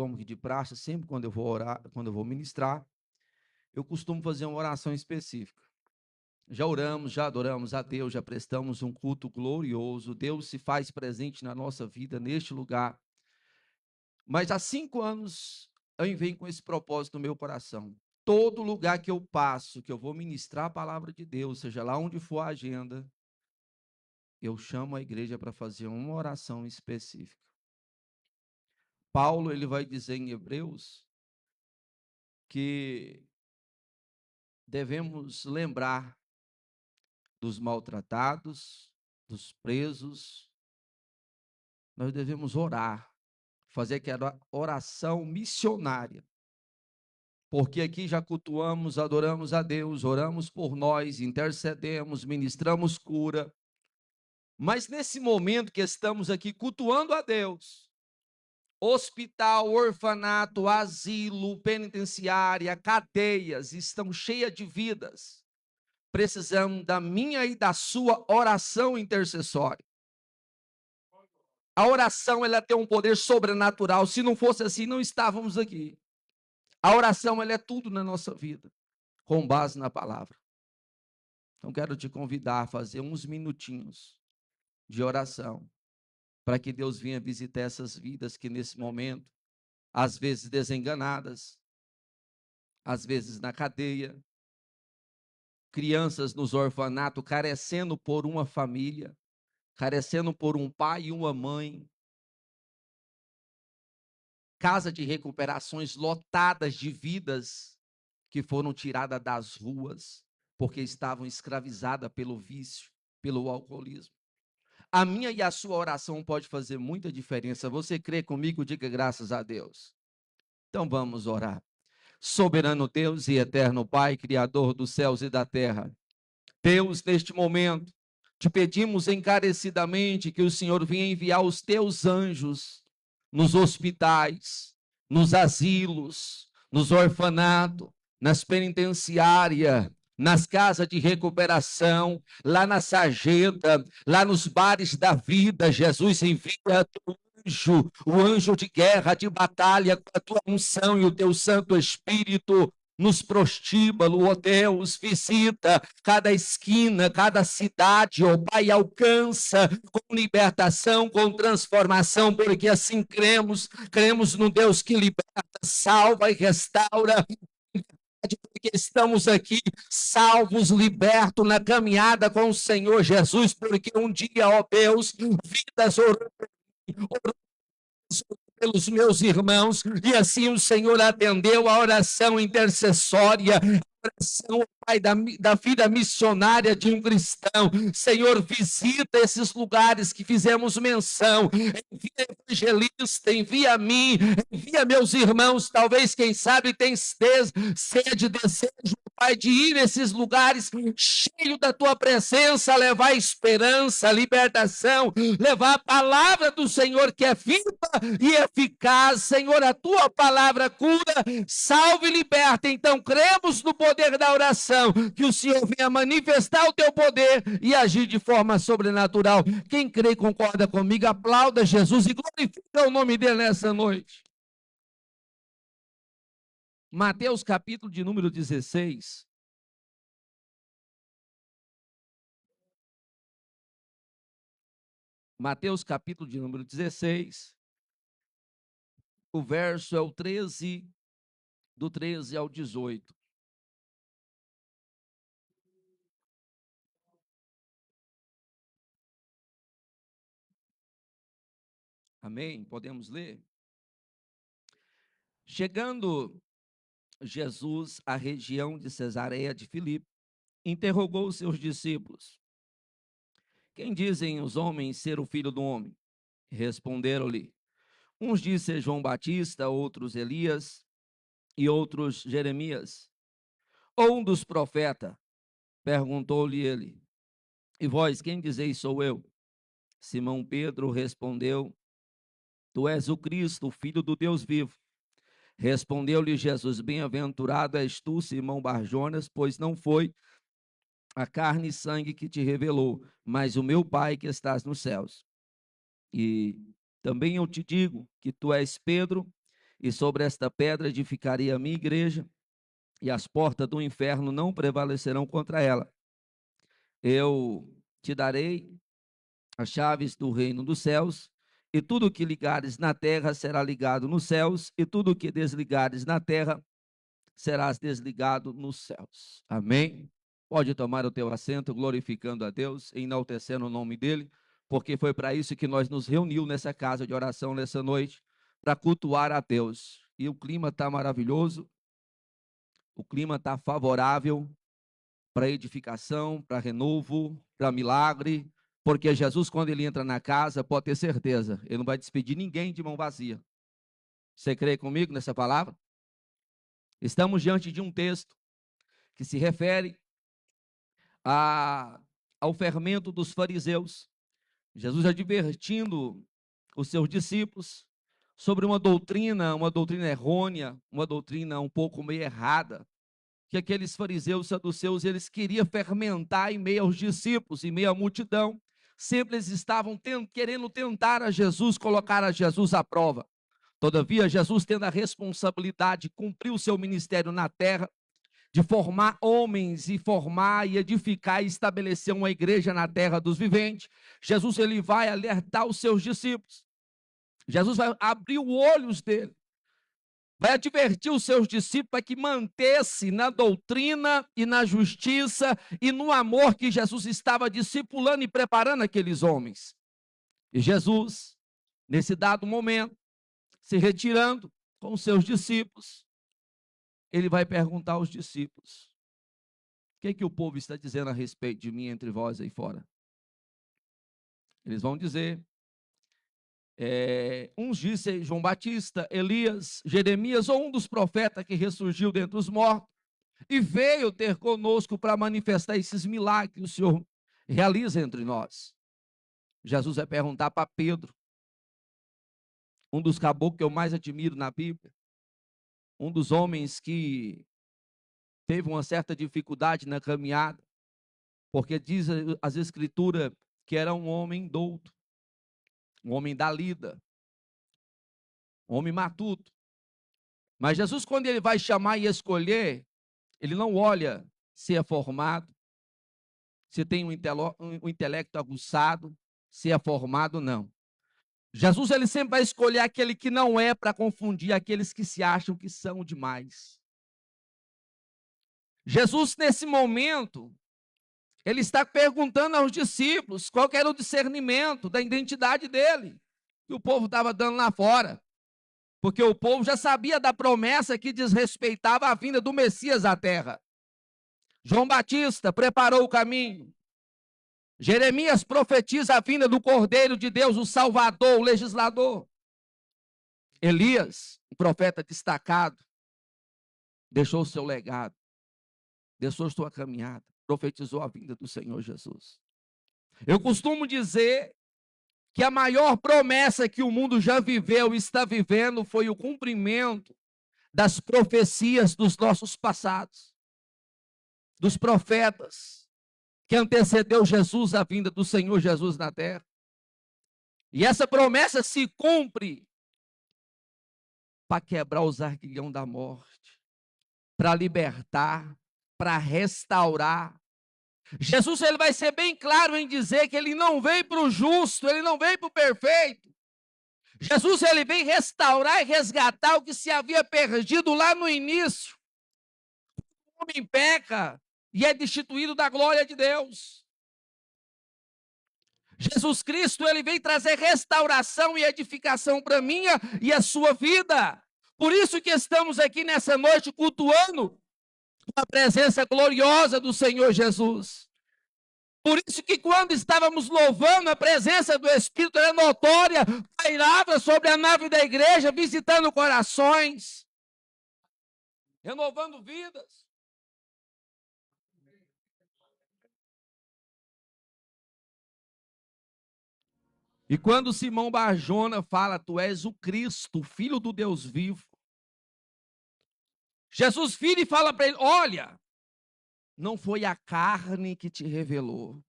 como que de praxe, sempre quando eu vou orar, quando eu vou ministrar, eu costumo fazer uma oração específica. Já oramos, já adoramos a Deus, já prestamos um culto glorioso. Deus se faz presente na nossa vida, neste lugar. Mas há 5 anos eu venho com esse propósito no meu coração. Todo lugar que eu passo, que eu vou ministrar a palavra de Deus, seja lá onde for a agenda, eu chamo a igreja para fazer uma oração específica. Paulo, ele vai dizer em Hebreus que devemos lembrar dos maltratados, dos presos. Nós devemos orar, fazer aquela oração missionária. Porque aqui já cultuamos, adoramos a Deus, oramos por nós, intercedemos, ministramos cura. Mas nesse momento que estamos aqui cultuando a Deus, hospital, orfanato, asilo, penitenciária, cadeias estão cheias de vidas. Precisamos da minha e da sua oração intercessória. A oração, ela tem um poder sobrenatural. Se não fosse assim, não estávamos aqui. A oração, ela é tudo na nossa vida, com base na palavra. Então, quero te convidar a fazer uns minutinhos de oração, para que Deus venha visitar essas vidas que nesse momento, às vezes desenganadas, às vezes na cadeia, crianças nos orfanatos, carecendo por uma família, carecendo por um pai e uma mãe, casa de recuperações lotadas de vidas que foram tiradas das ruas, porque estavam escravizadas pelo vício, pelo alcoolismo. A minha e a sua oração pode fazer muita diferença. Você crê comigo? Diga graças a Deus. Então vamos orar. Soberano Deus e eterno Pai, Criador dos céus e da terra. Deus, neste momento, te pedimos encarecidamente que o Senhor venha enviar os teus anjos nos hospitais, nos asilos, nos orfanatos, nas penitenciárias, nas casas de recuperação, lá na sarjeta, lá nos bares da vida. Jesus, envia o anjo de guerra, de batalha, com a tua unção e o teu Santo Espírito, nos prostíbulos, ó Deus, visita cada esquina, cada cidade, ó Pai, alcança com libertação, com transformação, porque assim cremos no Deus que liberta, salva e restaura, porque estamos aqui salvos, libertos na caminhada com o Senhor Jesus, porque um dia, ó Deus, vidas orando pelos meus irmãos, e assim o Senhor atendeu a oração intercessória, a oração, Pai, da vida missionária de um cristão. Senhor, visita esses lugares que fizemos menção, envia evangelista, envia a mim, envia meus irmãos, talvez, quem sabe, tem sede, desejo, Pai, de ir nesses lugares cheio da tua presença, levar esperança, libertação, levar a palavra do Senhor que é viva e eficaz. Senhor, a tua palavra cura, salve e liberta. Então cremos no poder da oração, que o Senhor venha manifestar o teu poder e agir de forma sobrenatural. Quem crê e concorda comigo, aplauda Jesus e glorifica o nome dele nessa noite. Mateus capítulo de número 16. Mateus capítulo de número 16. O verso é o 13, do 13 ao 18. Amém? Podemos ler? Chegando Jesus à região de Cesareia de Filipe, interrogou os seus discípulos: quem dizem os homens ser o filho do homem? Responderam-lhe: uns dizem João Batista, outros Elias e outros Jeremias. Ou um dos profetas? Perguntou-lhe ele: e vós, quem dizeis sou eu? Simão Pedro respondeu: tu és o Cristo, o Filho do Deus vivo. Respondeu-lhe Jesus: bem-aventurado és tu, Simão Barjonas, pois não foi a carne e sangue que te revelou, mas o meu Pai que estás nos céus. E também eu te digo que tu és Pedro, e sobre esta pedra edificarei a minha igreja, e as portas do inferno não prevalecerão contra ela. Eu te darei as chaves do reino dos céus, e tudo que ligares na terra será ligado nos céus, e tudo que desligares na terra serás desligado nos céus. Amém? Pode tomar o teu assento, glorificando a Deus, enaltecendo o nome dele, porque foi para isso que nós nos reunimos nessa casa de oração nessa noite, para cultuar a Deus. E o clima está maravilhoso, o clima está favorável para edificação, para renovo, para milagre, porque Jesus, quando ele entra na casa, pode ter certeza, ele não vai despedir ninguém de mão vazia. Você crê comigo nessa palavra? Estamos diante de um texto que se refere ao fermento dos fariseus. Jesus advertindo os seus discípulos sobre uma doutrina errônea, uma doutrina um pouco meio errada, que aqueles fariseus saduceus, eles queriam fermentar em meio aos discípulos, em meio à multidão. Sempre eles estavam querendo tentar a Jesus, colocar a Jesus à prova. Todavia, Jesus, tendo a responsabilidade de cumprir o seu ministério na terra, de formar homens e formar e edificar e estabelecer uma igreja na terra dos viventes, Jesus ele vai alertar os seus discípulos. Jesus vai abrir os olhos dele, vai advertir os seus discípulos para que mantesse na doutrina e na justiça e no amor que Jesus estava discipulando e preparando aqueles homens. E Jesus, nesse dado momento, se retirando com os seus discípulos, ele vai perguntar aos discípulos: o que o povo está dizendo a respeito de mim entre vós aí fora? Eles vão dizer, uns dizem João Batista, Elias, Jeremias, ou um dos profetas que ressurgiu dentre os mortos, e veio ter conosco para manifestar esses milagres que o Senhor realiza entre nós. Jesus vai perguntar para Pedro, um dos caboclos que eu mais admiro na Bíblia, um dos homens que teve uma certa dificuldade na caminhada, porque diz as escrituras que era um homem douto, um homem da lida, um homem matuto. Mas Jesus, quando ele vai chamar e escolher, ele não olha se é formado, se tem um intelecto aguçado, se é formado, não. Jesus, ele sempre vai escolher aquele que não é, para confundir aqueles que se acham que são demais. Jesus, nesse momento, ele está perguntando aos discípulos qual era o discernimento da identidade dele, que o povo estava dando lá fora. Porque o povo já sabia da promessa que desrespeitava a vinda do Messias à terra. João Batista preparou o caminho. Jeremias profetiza a vinda do Cordeiro de Deus, o Salvador, o legislador. Elias, um profeta destacado, deixou o seu legado, deixou sua caminhada, profetizou a vinda do Senhor Jesus. Eu costumo dizer que a maior promessa que o mundo já viveu e está vivendo foi o cumprimento das profecias dos nossos passados, dos profetas que antecedeu Jesus, a vinda do Senhor Jesus na terra. E essa promessa se cumpre para quebrar os arguilhão da morte, para libertar, para restaurar. Jesus ele vai ser bem claro em dizer que ele não veio para o justo, ele não veio para o perfeito. Jesus ele vem restaurar e resgatar o que se havia perdido lá no início. O homem peca e é destituído da glória de Deus. Jesus Cristo, ele vem trazer restauração e edificação para a minha e a sua vida. Por isso que estamos aqui nessa noite cultuando a presença gloriosa do Senhor Jesus. Por isso que quando estávamos louvando, a presença do Espírito era notória, pairava sobre a nave da igreja, visitando corações, renovando vidas. E quando Simão Barjona fala, tu és o Cristo, o Filho do Deus vivo, Jesus vira e fala para ele, olha, não foi a carne que te revelou,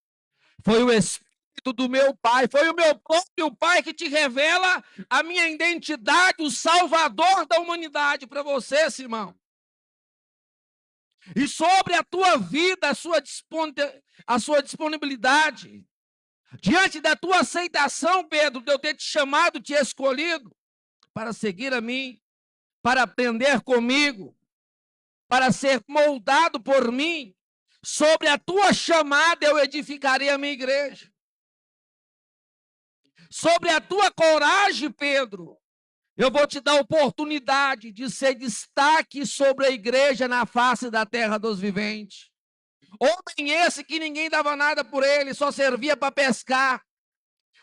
foi o Espírito do meu Pai. Foi o meu próprio Pai que te revela a minha identidade, o Salvador da humanidade para você, Simão. E sobre a tua vida, a sua disponibilidade, diante da tua aceitação, Pedro, de eu ter te chamado, te escolhido, para seguir a mim, para aprender comigo, para ser moldado por mim, sobre a tua chamada eu edificarei a minha igreja. Sobre a tua coragem, Pedro, eu vou te dar a oportunidade de ser destaque sobre a igreja na face da terra dos viventes. Homem esse que ninguém dava nada por ele, só servia para pescar,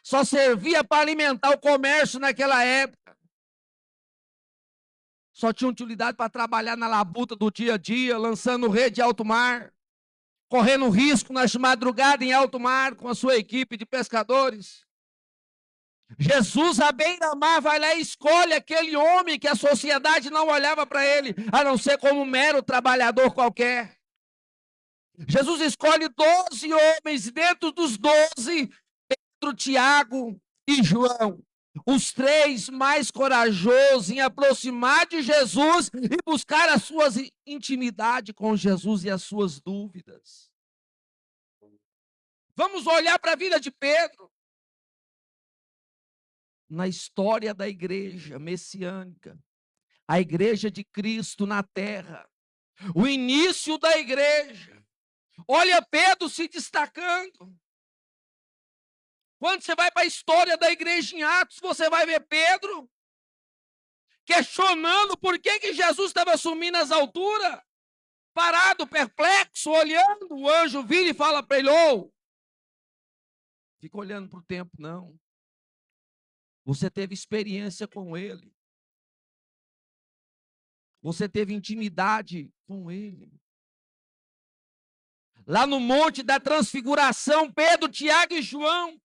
só servia para alimentar o comércio naquela época. Só tinha utilidade para trabalhar na labuta do dia a dia, lançando rede em alto mar, correndo risco nas madrugadas em alto mar com a sua equipe de pescadores. Jesus, à beira-mar, vai lá e escolhe aquele homem que a sociedade não olhava para ele, a não ser como um mero trabalhador qualquer. Jesus escolhe 12 homens, dentro dos 12, Pedro, Tiago e João. Os 3 mais corajosos em aproximar de Jesus e buscar a sua intimidade com Jesus e as suas dúvidas. Vamos olhar para a vida de Pedro. Na história da igreja messiânica, a igreja de Cristo na terra, o início da igreja. Olha Pedro se destacando. Quando você vai para a história da igreja em Atos, você vai ver Pedro questionando por que Jesus estava sumindo as alturas, parado, perplexo, olhando. O anjo vira e fala para ele: "Ô, fica olhando para o tempo, não. Você teve experiência com ele. Você teve intimidade com ele. Lá no Monte da Transfiguração, Pedro, Tiago e João.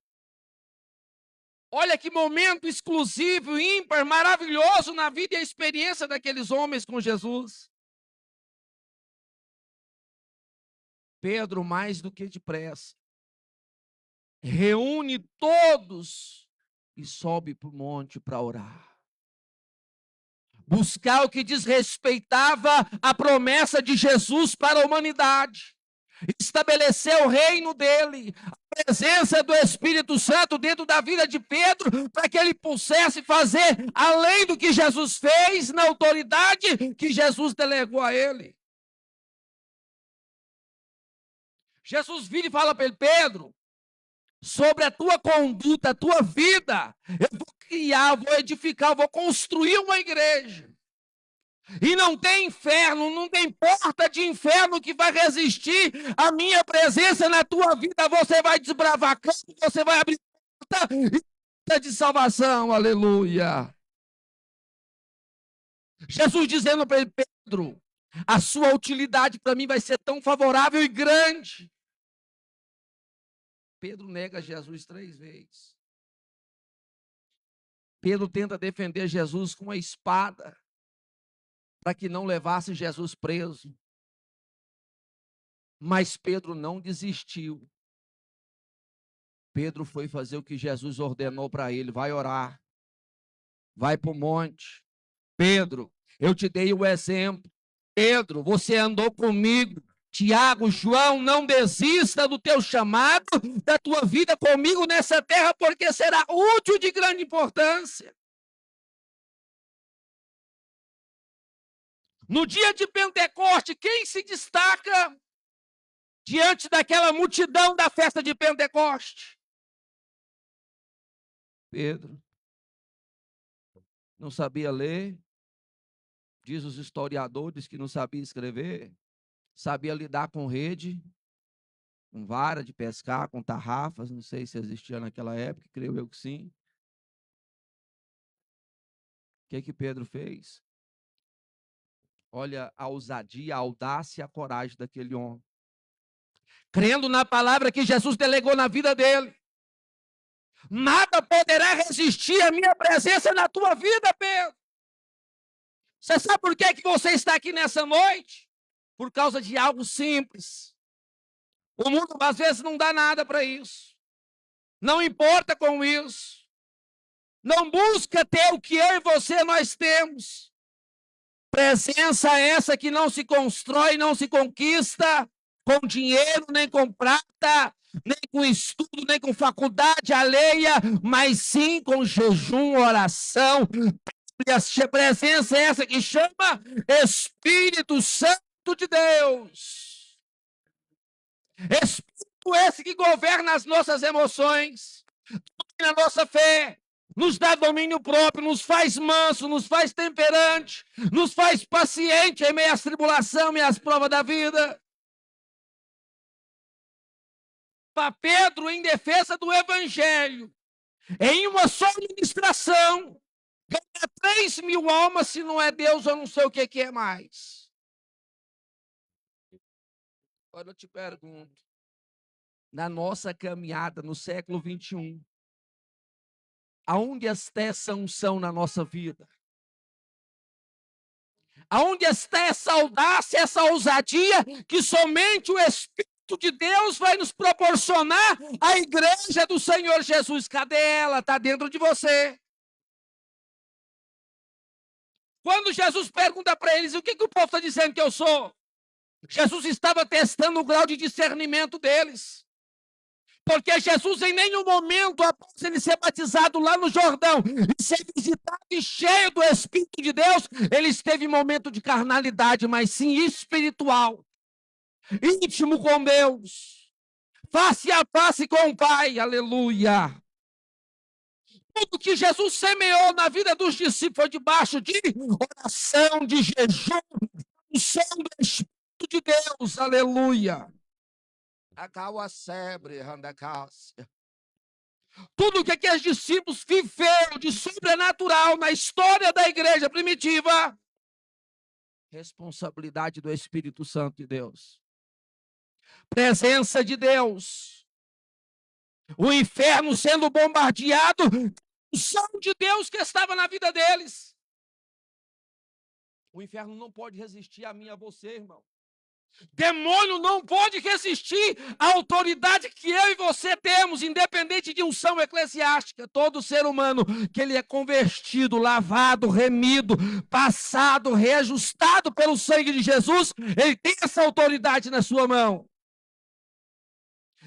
Olha que momento exclusivo, ímpar, maravilhoso na vida e a experiência daqueles homens com Jesus. Pedro, mais do que depressa, reúne todos e sobe para o monte para orar. Buscar o que desrespeitava a promessa de Jesus para a humanidade. Estabelecer o reino dele, a presença do Espírito Santo dentro da vida de Pedro, para que ele pudesse fazer além do que Jesus fez, na autoridade que Jesus delegou a ele. Jesus vira e fala para ele: "Pedro, sobre a tua conduta, a tua vida, eu vou criar, vou edificar, vou construir uma igreja. E não tem inferno, não tem porta de inferno que vai resistir à minha presença na tua vida. Você vai desbravar campo, você vai abrir porta de salvação, aleluia." Jesus dizendo para ele: "Pedro, a sua utilidade para mim vai ser tão favorável e grande." Pedro nega Jesus 3 vezes. Pedro tenta defender Jesus com a espada, para que não levasse Jesus preso. Mas Pedro não desistiu. Pedro foi fazer o que Jesus ordenou para ele: vai orar, vai para o monte. Pedro, eu te dei o exemplo. Pedro, você andou comigo. Tiago, João, não desista do teu chamado, da tua vida comigo nessa terra, porque será útil de grande importância. No dia de Pentecoste, quem se destaca diante daquela multidão da festa de Pentecoste? Pedro. Não sabia ler, diz os historiadores que não sabia escrever, sabia lidar com rede, com vara de pescar, com tarrafas, não sei se existia naquela época, creio eu que sim. O que Pedro fez? Olha a ousadia, a audácia e a coragem daquele homem. Crendo na palavra que Jesus delegou na vida dele. Nada poderá resistir à minha presença na tua vida, Pedro. Você sabe por que você está aqui nessa noite? Por causa de algo simples. O mundo às vezes não dá nada para isso. Não importa com isso. Não busca ter o que eu e você nós temos. Presença essa que não se constrói, não se conquista com dinheiro, nem com prata, nem com estudo, nem com faculdade alheia, mas sim com jejum, oração. Presença essa que chama Espírito Santo de Deus. Espírito esse que governa as nossas emoções, na nossa fé, nos dá domínio próprio, nos faz manso, nos faz temperante, nos faz paciente em meio às tribulações e às provas da vida. Para Pedro, em defesa do evangelho, em uma só ministração, ganha 3.000 almas, se não é Deus, eu não sei o que é mais. Agora eu te pergunto, na nossa caminhada no século 21, aonde está essa unção na nossa vida? Aonde está essa audácia, essa ousadia que somente o Espírito de Deus vai nos proporcionar? A igreja do Senhor Jesus, cadê ela? Está dentro de você. Quando Jesus pergunta para eles, o que o povo está dizendo que eu sou? Jesus estava testando o grau de discernimento deles. Porque Jesus, em nenhum momento, após ele ser batizado lá no Jordão, e ser visitado e cheio do Espírito de Deus, ele esteve em momento de carnalidade, mas sim espiritual, íntimo com Deus, face a face com o Pai, aleluia. Tudo que Jesus semeou na vida dos discípulos foi debaixo de oração, de jejum, do som do Espírito de Deus, aleluia. Tudo que aqueles discípulos viveram de sobrenatural na história da igreja primitiva, responsabilidade do Espírito Santo de Deus. Presença de Deus. O inferno sendo bombardeado, o som de Deus que estava na vida deles. O inferno não pode resistir a mim e a você, irmão. Demônio não pode resistir à autoridade que eu e você temos, independente de unção eclesiástica. Todo ser humano que ele é convertido, lavado, remido, passado, reajustado pelo sangue de Jesus, ele tem essa autoridade na sua mão.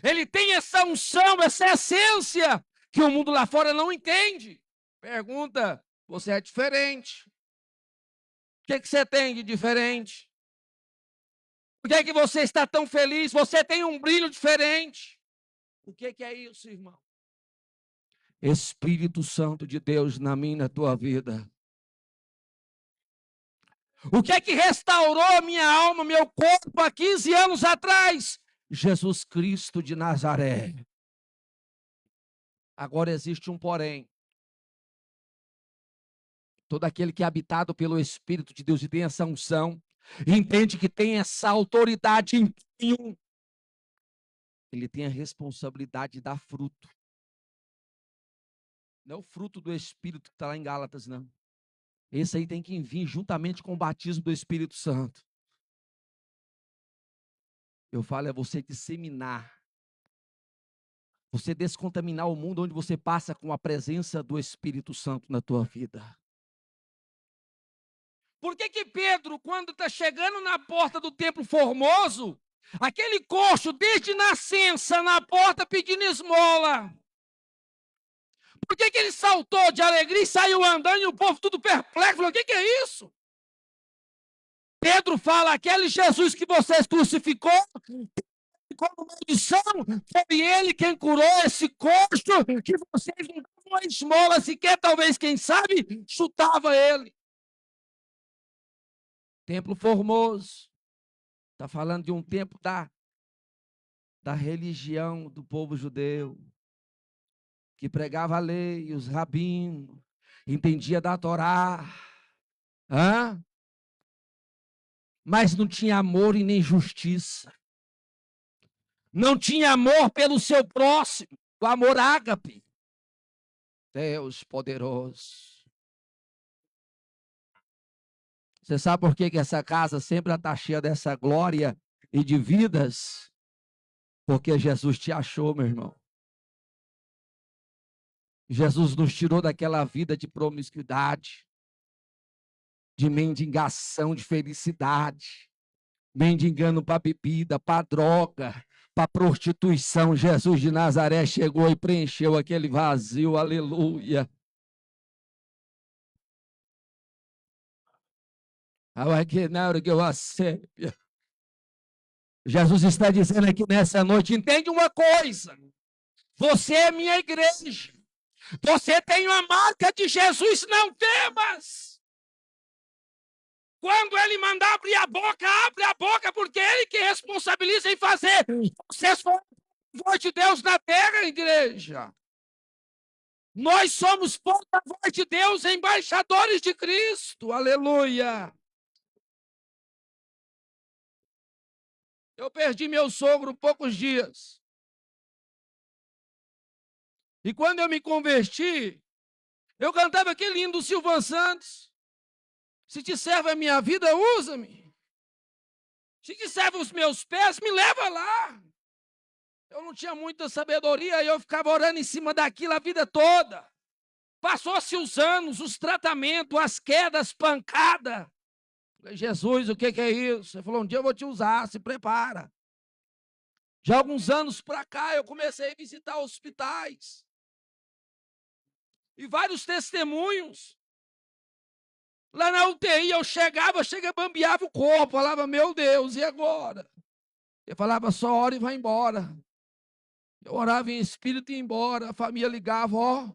Ele tem essa unção, essa essência que o mundo lá fora não entende. Pergunta, você é diferente. O que você tem de diferente? Por que é que você está tão feliz? Você tem um brilho diferente. O que é isso, irmão? Espírito Santo de Deus na minha e na tua vida. O que é que restaurou a minha alma, meu corpo há 15 anos atrás? Jesus Cristo de Nazaré. Agora existe um porém. Todo aquele que é habitado pelo Espírito de Deus e tem essa unção, entende que tem essa autoridade em ele tem a responsabilidade de dar fruto. Não é o fruto do Espírito que está lá em Gálatas, não. Esse aí tem que vir juntamente com o batismo do Espírito Santo. Eu falo, é você disseminar. Você descontaminar o mundo onde você passa com a presença do Espírito Santo na tua vida. Por que Pedro, quando está chegando na porta do templo formoso, aquele coxo, desde nascença, na porta pedindo esmola? Por que ele saltou de alegria e saiu andando e o povo tudo perplexo? Falou, o que é isso? Pedro fala, aquele Jesus que vocês crucificou, como maldição, foi ele quem curou esse coxo, que vocês não davam uma esmola sequer, talvez, quem sabe, chutava ele. Templo formoso. Está falando de um tempo da religião do povo judeu, que pregava a lei, os rabinos, entendia da Torá, mas não tinha amor e nem justiça. Não tinha amor pelo seu próximo, o amor ágape. Deus poderoso. Você sabe por que essa casa sempre está cheia dessa glória e de vidas? Porque Jesus te achou, meu irmão. Jesus nos tirou daquela vida de promiscuidade, de mendigação, de felicidade, mendigando para bebida, para droga, para prostituição. Jesus de Nazaré chegou e preencheu aquele vazio, aleluia. Jesus está dizendo aqui nessa noite, entende uma coisa, você é minha igreja, você tem uma marca de Jesus, não temas. Quando ele mandar abrir a boca, abre a boca, porque é ele que responsabiliza em fazer. Vocês foram voz de Deus na terra, igreja. Nós somos porta-voz de Deus, embaixadores de Cristo, aleluia. Eu perdi meu sogro poucos dias. E quando eu me converti, eu cantava aquele lindo Silvan Santos. Se te serve a minha vida, usa-me. Se te serve os meus pés, me leva lá. Eu não tinha muita sabedoria e eu ficava orando em cima daquilo a vida toda. Passou-se os anos, os tratamentos, as quedas, pancada. Falei, Jesus, o que é isso? Ele falou, um dia eu vou te usar, se prepara. De alguns anos para cá, eu comecei a visitar hospitais. E vários testemunhos. Lá na UTI, eu chegava, bambeava o corpo, falava, meu Deus, e agora? Eu falava, só ora e vai embora. Eu orava em espírito e ia embora. A família ligava, ó,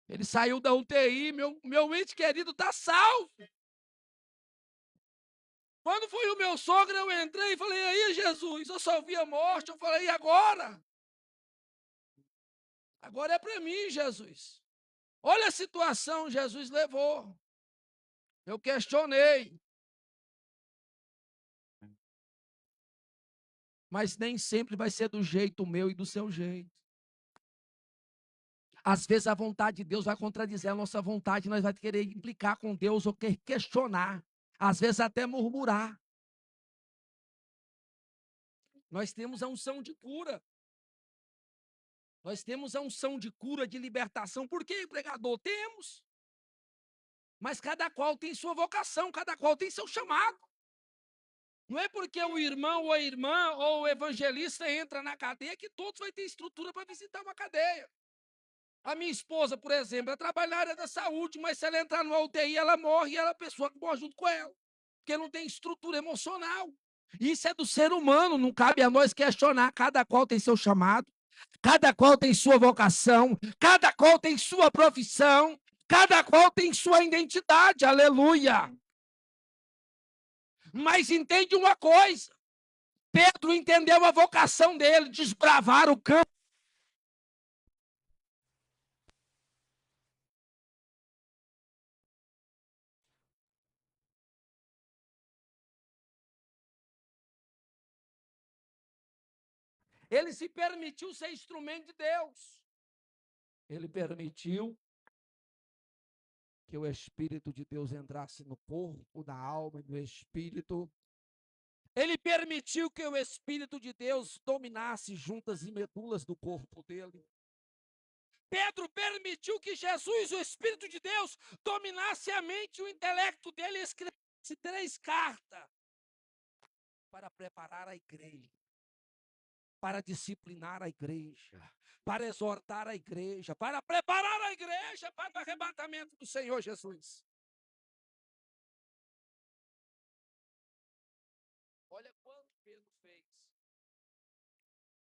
ele saiu da UTI, meu ente querido está salvo. Quando foi o meu sogro, eu entrei e falei, aí Jesus, eu só vi a morte. Eu falei, e agora? Agora é para mim, Jesus. Olha a situação, Jesus levou. Eu questionei. Mas nem sempre vai ser do jeito meu e do seu jeito. Às vezes a vontade de Deus vai contradizer a nossa vontade, nós vamos querer implicar com Deus ou questionar. Às vezes até murmurar. Nós temos a unção de cura. Nós temos a unção de cura, de libertação. Por quê, pregador? Temos. Mas cada qual tem sua vocação, cada qual tem seu chamado. Não é porque o irmão ou a irmã ou o evangelista entra na cadeia que todos vão ter estrutura para visitar uma cadeia. A minha esposa, por exemplo, ela trabalha na área da saúde, mas se ela entrar no UTI, ela morre e ela é a pessoa que morre junto com ela. Porque não tem estrutura emocional. Isso é do ser humano, não cabe a nós questionar. Cada qual tem seu chamado, cada qual tem sua vocação, cada qual tem sua profissão, cada qual tem sua identidade, aleluia. Mas entende uma coisa, Pedro entendeu a vocação dele, desbravar o campo. Ele se permitiu ser instrumento de Deus. Ele permitiu que o Espírito de Deus entrasse no corpo, na alma e no espírito. Ele permitiu que o Espírito de Deus dominasse juntas e medulas do corpo dele. Pedro permitiu que Jesus, o Espírito de Deus, dominasse a mente e o intelecto dele e escrevesse 3 cartas para preparar a igreja, para disciplinar a igreja, para exortar a igreja, para preparar a igreja para o arrebatamento do Senhor Jesus. Olha quanto Pedro fez.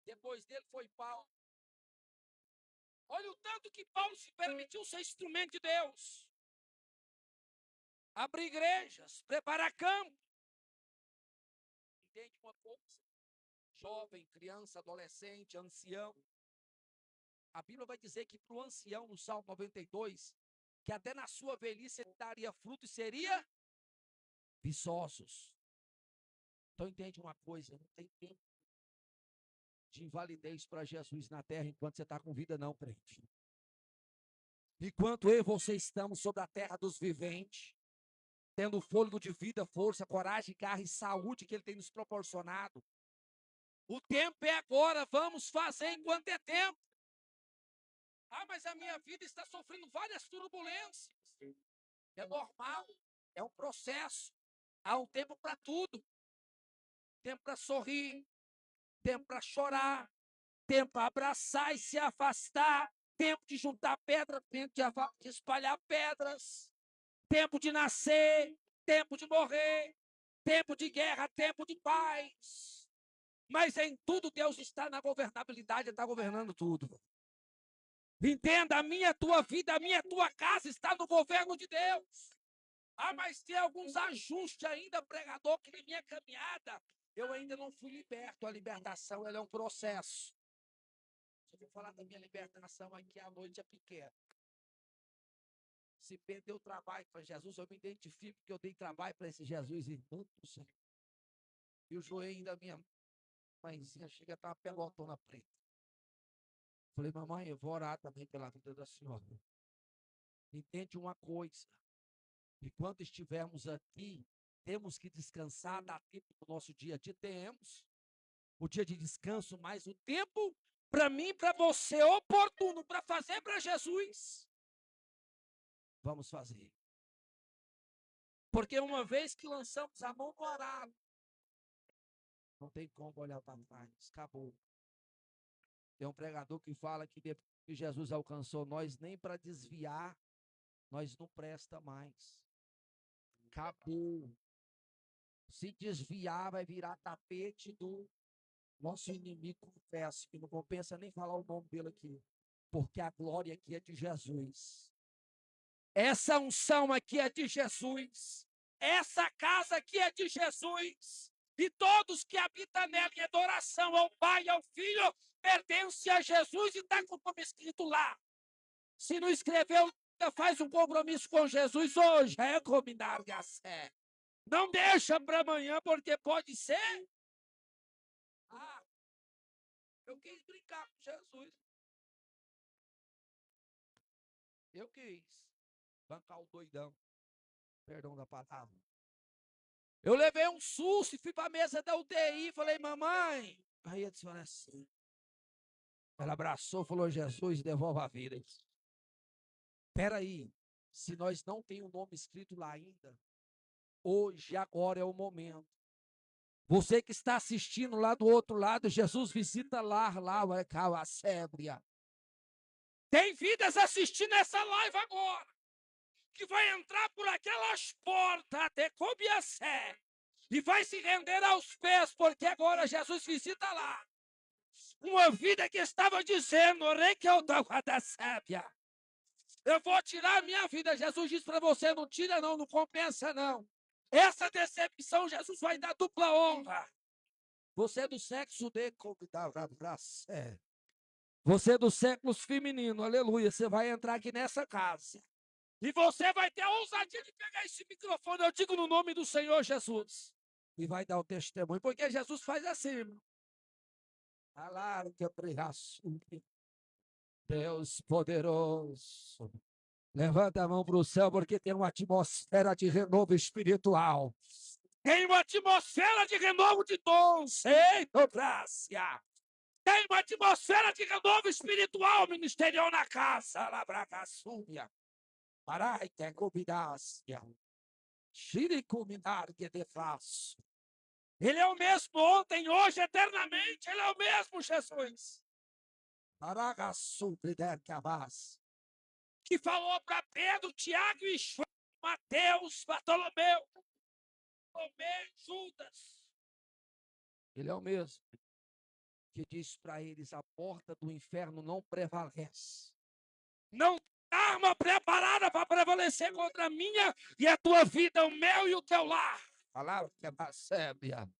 Depois dele foi Paulo. Olha o tanto que Paulo se permitiu ser instrumento de Deus. Abrir igrejas, preparar campo. Entende uma coisa? Jovem, criança, adolescente, ancião. A Bíblia vai dizer que para o ancião, no Salmo 92, que até na sua velhice ele daria fruto e seria viçosos. Então entende uma coisa, não tem tempo de invalidez para Jesus na terra enquanto você está com vida, não, crente. Enquanto eu e você estamos sobre a terra dos viventes, tendo fôlego de vida, força, coragem, garra e saúde que Ele tem nos proporcionado, o tempo é agora, vamos fazer enquanto é tempo. Ah, mas a minha vida está sofrendo várias turbulências. É normal, é um processo. Há um tempo para tudo. Tempo para sorrir, tempo para chorar, tempo para abraçar e se afastar, tempo de juntar pedra, tempo de espalhar pedras, tempo de nascer, tempo de morrer, tempo de guerra, tempo de paz. Mas em tudo Deus está na governabilidade, está governando tudo. Entenda, a minha, tua vida, a minha, tua casa está no governo de Deus. Ah, mas tem alguns ajustes ainda, pregador, que na minha caminhada eu ainda não fui liberto. A libertação, ela é um processo. Se eu vou falar da minha libertação aqui, a noite é pequena. Se perdeu o trabalho para Jesus, eu me identifico que eu dei trabalho para esse Jesus e tantos. E o joelho ainda, minha mãezinha chega a estar uma pelotona preta. Falei, mamãe, eu vou orar também pela vida da senhora. Entende uma coisa. Enquanto estivermos aqui, temos que descansar, dar tempo para o nosso dia a dia. Temos o dia de descanso, mas o tempo para mim, para você, oportuno para fazer para Jesus, vamos fazer. Porque uma vez que lançamos a mão no arado, não tem como olhar para trás, acabou. Tem um pregador que fala que depois que Jesus alcançou nós, nem para desviar, nós não presta mais. Acabou. Se desviar, vai virar tapete do nosso inimigo. Confesso que não compensa nem falar o nome dele aqui, porque a glória aqui é de Jesus. Essa unção aqui é de Jesus. Essa casa aqui é de Jesus. E todos que habitam nela em adoração ao Pai e ao Filho pertencem a Jesus e está com o nome escrito lá. Se não escreveu, faz um compromisso com Jesus hoje. É combinar a fé. Não deixa para amanhã, porque pode ser. Ah, eu quis brincar com Jesus. Eu quis bancar o doidão. Perdão da palavra. Eu levei um susto e fui para a mesa da UTI e falei, mamãe. Aí ele disse assim. Ela abraçou e falou, Jesus, devolve a vida. Espera aí, se nós não tem o nome escrito lá ainda, hoje, agora é o momento. Você que está assistindo lá do outro lado, Jesus visita lá a sébria. Tem vidas assistindo essa live agora, que vai entrar por aquelas portas até Cobiacé e vai se render aos pés, porque agora Jesus visita lá. Uma vida que estava dizendo, eu vou tirar a minha vida. Jesus disse para você, não tira não, não compensa não. Essa decepção, Jesus vai dar dupla honra. Você é do sexo de você é do sexo feminino, aleluia. Você vai entrar aqui nessa casa. E você vai ter a ousadia de pegar esse microfone, eu digo no nome do Senhor Jesus. E vai dar o testemunho, porque Jesus faz assim. Alaram que eu pregaço. Deus poderoso. Levanta a mão para o céu, porque tem uma atmosfera de renovo espiritual. Tem uma atmosfera de renovo de dons. Eita, graça. Tem uma atmosfera de renovo espiritual ministerial na casa. Labracaçúria. Parai, que combinacia. Xiricuminar que de faço. Ele é o mesmo ontem, hoje, eternamente. Ele é o mesmo Jesus. Paragaçúria de cabas. Que falou para Pedro, Tiago e João, Mateus, Bartolomeu, Tomé, Judas. Ele é o mesmo que diz para eles, a porta do inferno não prevalece. Não tem arma preparada para prevalecer contra a minha e a tua vida, o meu e o teu lar. Palavra que é bacébia.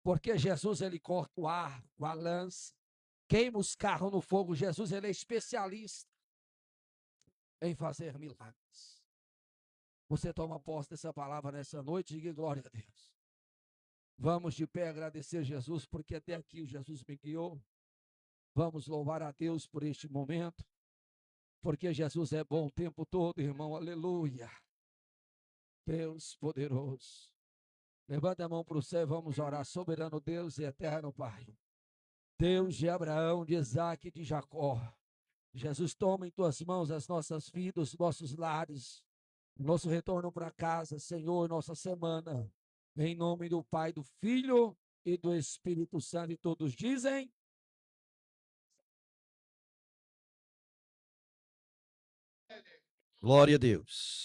Porque Jesus, ele corta o ar com a lança, queima os carros no fogo. Jesus, ele é especialista em fazer milagres. Você toma posse dessa palavra nessa noite e diga glória a Deus. Vamos de pé agradecer Jesus, porque até aqui o Jesus me guiou. Vamos louvar a Deus por este momento, porque Jesus é bom o tempo todo, irmão, aleluia. Deus poderoso. Levanta a mão para o céu e vamos orar. Soberano Deus e eterno Pai. Deus de Abraão, de Isaac e de Jacó. Jesus, toma em tuas mãos as nossas vidas, os nossos lares, nosso retorno para casa, Senhor, nossa semana. Em nome do Pai, do Filho e do Espírito Santo, e todos dizem. Glória a Deus.